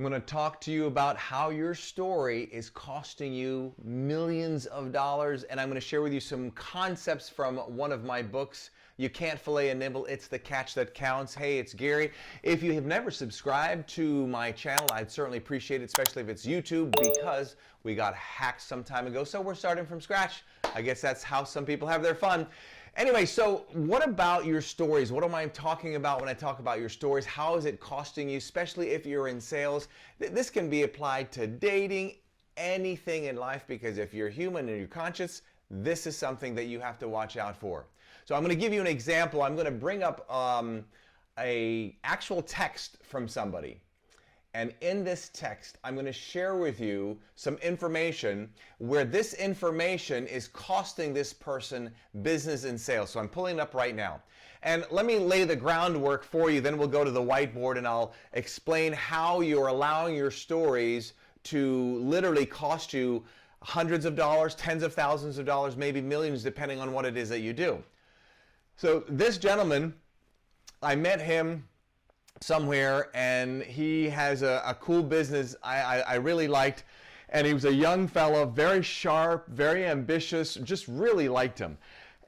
I'm going to talk to you about how your story is costing you millions of dollars, and I'm going to share with you some concepts from one of my books. You can't fillet a nibble, it's the catch that counts. Hey, it's Gary. If you have never subscribed to my channel, I'd certainly appreciate it, especially if it's YouTube, because we got hacked some time ago, so we're starting from scratch. I guess that's how some people have their fun. Anyway, so what about your stories? What am I talking about when I talk about your stories? How is it costing you, especially if you're in sales? This can be applied to dating, anything in life, because if you're human and you're conscious, this is something that you have to watch out for. So I'm going to give you an example. I'm going to bring up a actual text from somebody. And in this text, I'm going to share with you some information where this information is costing this person business and sales. So I'm pulling it up right now. And let me lay the groundwork for you, then we'll go to the whiteboard and I'll explain how you're allowing your stories to literally cost you hundreds of dollars, tens of thousands of dollars, maybe millions, depending on what it is that you do. So this gentleman, I met him somewhere, and he has a cool business I really liked, and he was a young fellow, very sharp, very ambitious, just really liked him.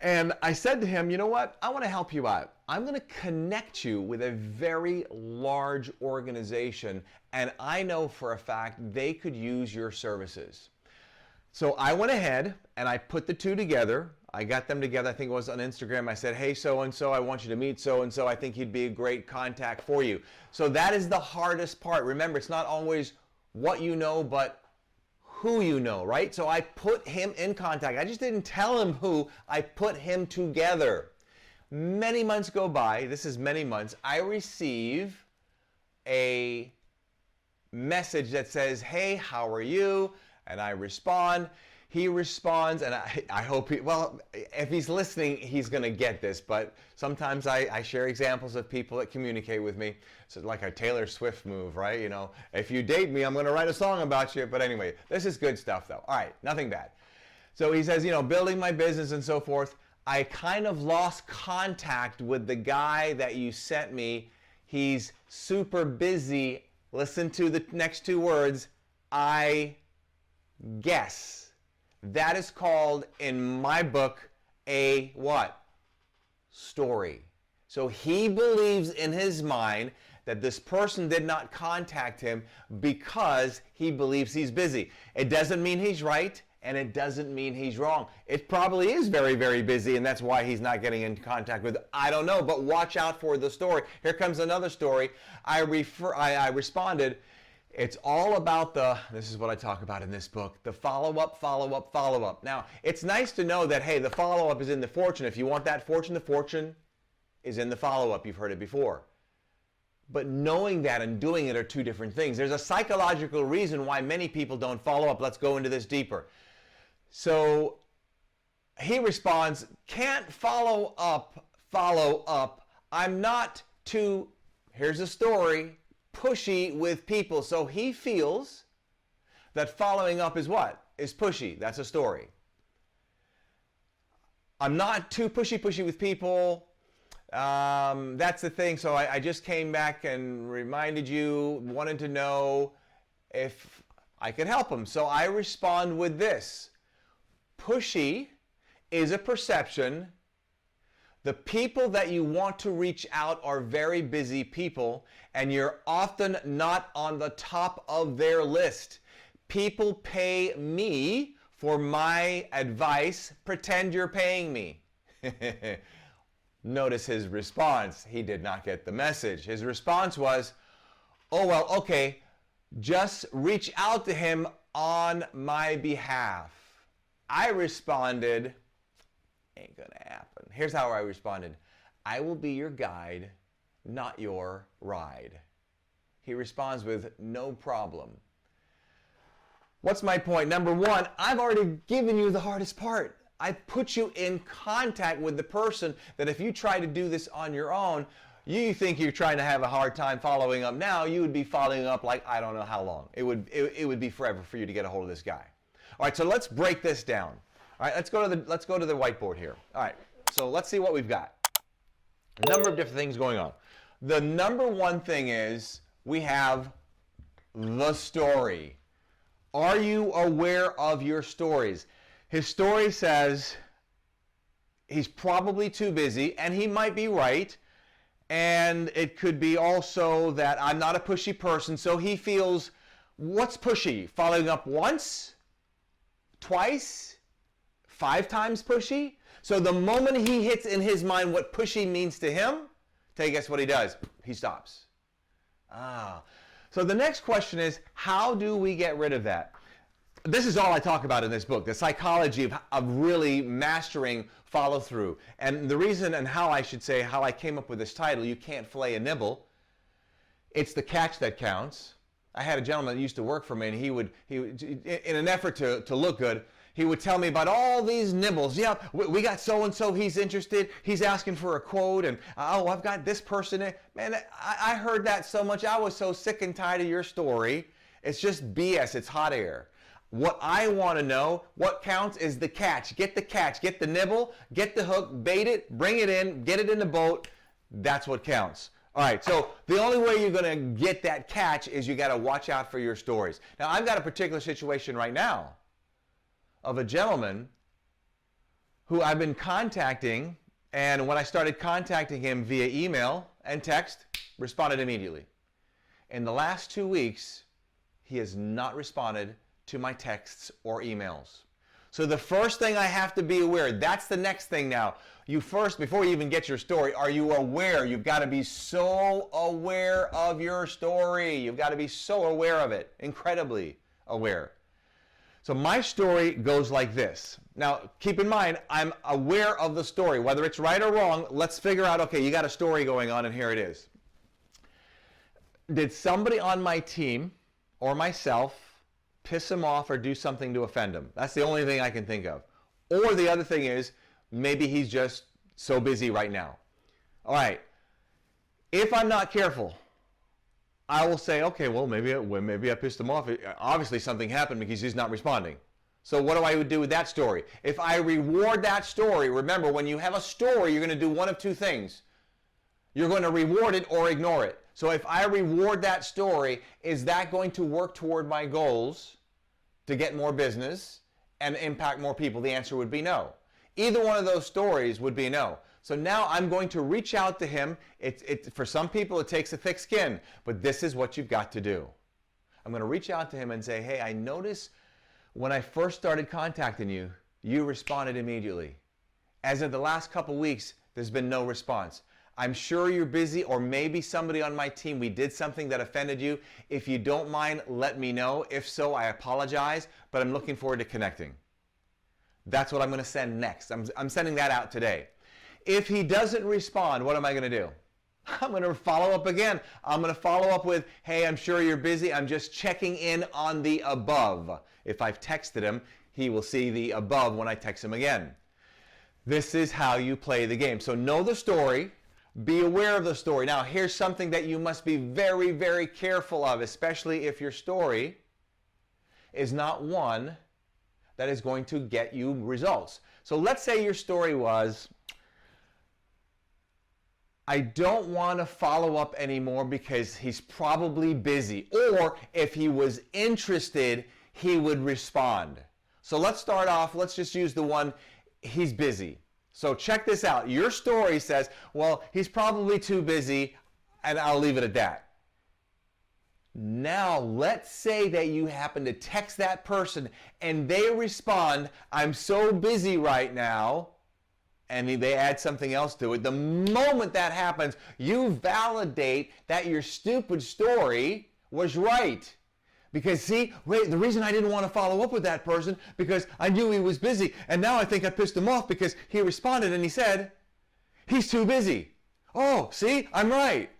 And I said to him, you know what, I want to help you out. I'm going to connect you with a very large organization, and I know for a fact they could use your services. So I went ahead and I put the two together. I got them together, I think it was on Instagram. I said, hey, so-and-so, I want you to meet so-and-so. I think he'd be a great contact for you. So that is the hardest part. Remember, it's not always what you know, but who you know, right? So I put him in contact. I just didn't tell him who, I put him together. Many months go by, this is many months, I receive a message that says, hey, how are you? And I respond. He responds, and I hope he, well, if he's listening, he's going to get this, but sometimes I share examples of people that communicate with me. So like a Taylor Swift move, right? You know, if you date me, I'm going to write a song about you. But anyway, this is good stuff, though. All right, nothing bad. So he says, you know, building my business and so forth. I kind of lost contact with the guy that you sent me. He's super busy. Listen to the next two words. I guess. That is called, in my book, a what? Story. So he believes in his mind that this person did not contact him because he believes he's busy. It doesn't mean he's right, and it doesn't mean he's wrong. It probably is very, very busy, and that's why he's not getting in contact with, I don't know, but watch out for the story. Here comes another story. I responded, it's all about this is what I talk about in this book, the follow-up, follow-up, follow-up. Now, it's nice to know that, hey, the follow-up is in the fortune. If you want that fortune, the fortune is in the follow-up. You've heard it before. But knowing that and doing it are two different things. There's a psychological reason why many people don't follow up. Let's go into this deeper. So he responds, can't follow up. I'm not too, here's a story, pushy with people. So he feels that following up is what? Is pushy. That's a story. I'm not too pushy with people. That's the thing. So I just came back and reminded you, wanted to know if I could help him. So I respond with this. Pushy is a perception. The people that you want to reach out are very busy people, and you're often not on the top of their list. People pay me for my advice. Pretend you're paying me. Notice his response. He did not get the message. His response was, oh, well, okay, just reach out to him on my behalf. I responded, ain't gonna happen. Here's how I responded. I will be your guide, not your ride. He responds with no problem. What's my point? Number one, I've already given you the hardest part. I put you in contact with the person that if you try to do this on your own, you think you're trying to have a hard time following up now, you would be following up like I don't know how long. It would be forever for you to get a hold of this guy. All right, so let's break this down. All right, let's go to the whiteboard here. All right, so let's see what we've got. A number of different things going on. The number one thing is we have the story. Are you aware of your stories? His story says he's probably too busy, and he might be right. And it could be also that I'm not a pushy person, so he feels, what's pushy? Following up once? Twice? 5 times pushy? So the moment he hits in his mind what pushy means to him, guess what he does? He stops. So the next question is, how do we get rid of that? This is all I talk about in this book, the psychology of really mastering follow through. And the reason, and how I should say, how I came up with this title, You Can't Fillet a Nibble, it's the catch that counts. I had a gentleman that used to work for me, and he would in an effort to look good, he would tell me about all these nibbles. Yeah, we got so-and-so, he's interested, he's asking for a quote, and oh, I've got this person. Man, I heard that so much. I was so sick and tired of your story. It's just BS, it's hot air. What I want to know, what counts is the catch. Get the nibble, get the hook, bait it, bring it in, get it in the boat. That's what counts. All right, so the only way you're going to get that catch is you got to watch out for your stories. Now, I've got a particular situation right now of a gentleman who I've been contacting, and when I started contacting him via email and text, responded immediately. In the last 2 weeks, he has not responded to my texts or emails. So the first thing I have to be aware, that's the next thing now. You first, before you even get your story, are you aware? You've got to be so aware of your story. You've got to be so aware of it, incredibly aware. So my story goes like this. Now, keep in mind, I'm aware of the story. Whether it's right or wrong, let's figure out, okay, you got a story going on, and here it is. Did somebody on my team or myself piss him off or do something to offend him? That's the only thing I can think of. Or the other thing is, maybe he's just so busy right now. All right. If I'm not careful, I will say, okay, well, maybe I pissed him off. Obviously, something happened because he's not responding. So what do I do with that story? If I reward that story, remember, when you have a story, you're going to do one of two things. You're going to reward it or ignore it. So if I reward that story, is that going to work toward my goals to get more business and impact more people? The answer would be no. Either one of those stories would be no. So now I'm going to reach out to him. For some people, it takes a thick skin, but this is what you've got to do. I'm going to reach out to him and say, hey, I noticed when I first started contacting you, you responded immediately. As of the last couple weeks, there's been no response. I'm sure you're busy, or maybe somebody on my team, we did something that offended you. If you don't mind, let me know. If so, I apologize, but I'm looking forward to connecting. That's what I'm going to send next. I'm sending that out today. If he doesn't respond, what am I going to do? I'm going to follow up again. I'm going to follow up with, hey, I'm sure you're busy. I'm just checking in on the above. If I've texted him, he will see the above when I text him again. This is how you play the game. So know the story. Be aware of the story. Now, here's something that you must be very, very careful of, especially if your story is not one that is going to get you results. So let's say your story was, I don't want to follow up anymore because he's probably busy. Or if he was interested, he would respond. So let's start off, let's just use the one, he's busy. So check this out. Your story says, well, he's probably too busy, and I'll leave it at that. Now, let's say that you happen to text that person and they respond, I'm so busy right now, and they add something else to it. The moment that happens, you validate that your stupid story was right. Because see, wait, the reason I didn't want to follow up with that person because I knew he was busy, and now I think I pissed him off because he responded and he said, he's too busy. Oh, see, I'm right.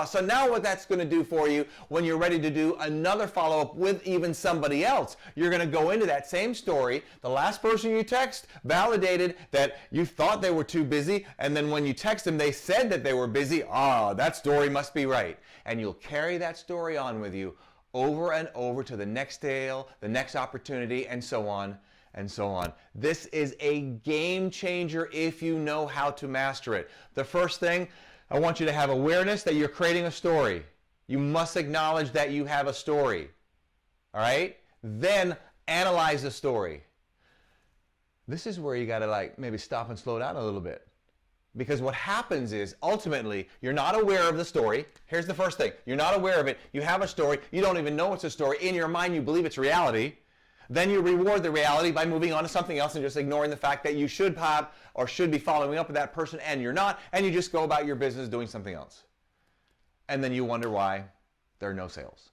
So now what that's going to do for you when you're ready to do another follow-up with even somebody else, you're going to go into that same story. The last person you text validated that you thought they were too busy, and then when you text them, they said that they were busy. That story must be right. And you'll carry that story on with you over and over to the next sale, the next opportunity, and so on and so on. This is a game changer if you know how to master it. The first thing, I want you to have awareness that you're creating a story. You must acknowledge that you have a story. All right? Then analyze the story. This is where you got to like maybe stop and slow down a little bit. Because what happens is ultimately you're not aware of the story. Here's the first thing. You're not aware of it. You have a story. You don't even know it's a story. In your mind, you believe it's reality. Then you reward the reality by moving on to something else and just ignoring the fact that you should have or should be following up with that person and you're not. And you just go about your business doing something else. And then you wonder why there are no sales.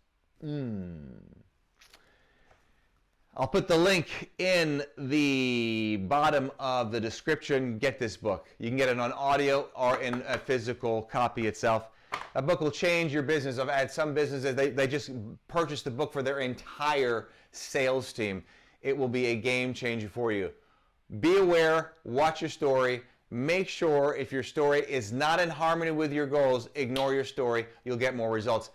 I'll put the link in the bottom of the description. Get this book. You can get it on audio or in a physical copy itself. That book will change your business. I've had some businesses, they just purchased the book for their entire sales team. It will be a game changer for you. Be aware, watch your story. Make sure if your story is not in harmony with your goals, ignore your story. You'll get more results.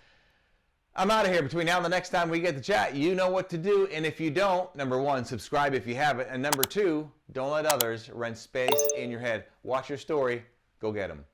I'm out of here. Between now and the next time we get to chat, you know what to do. And if you don't, number one, subscribe if you haven't. And number two, don't let others rent space in your head. Watch your story. Go get them.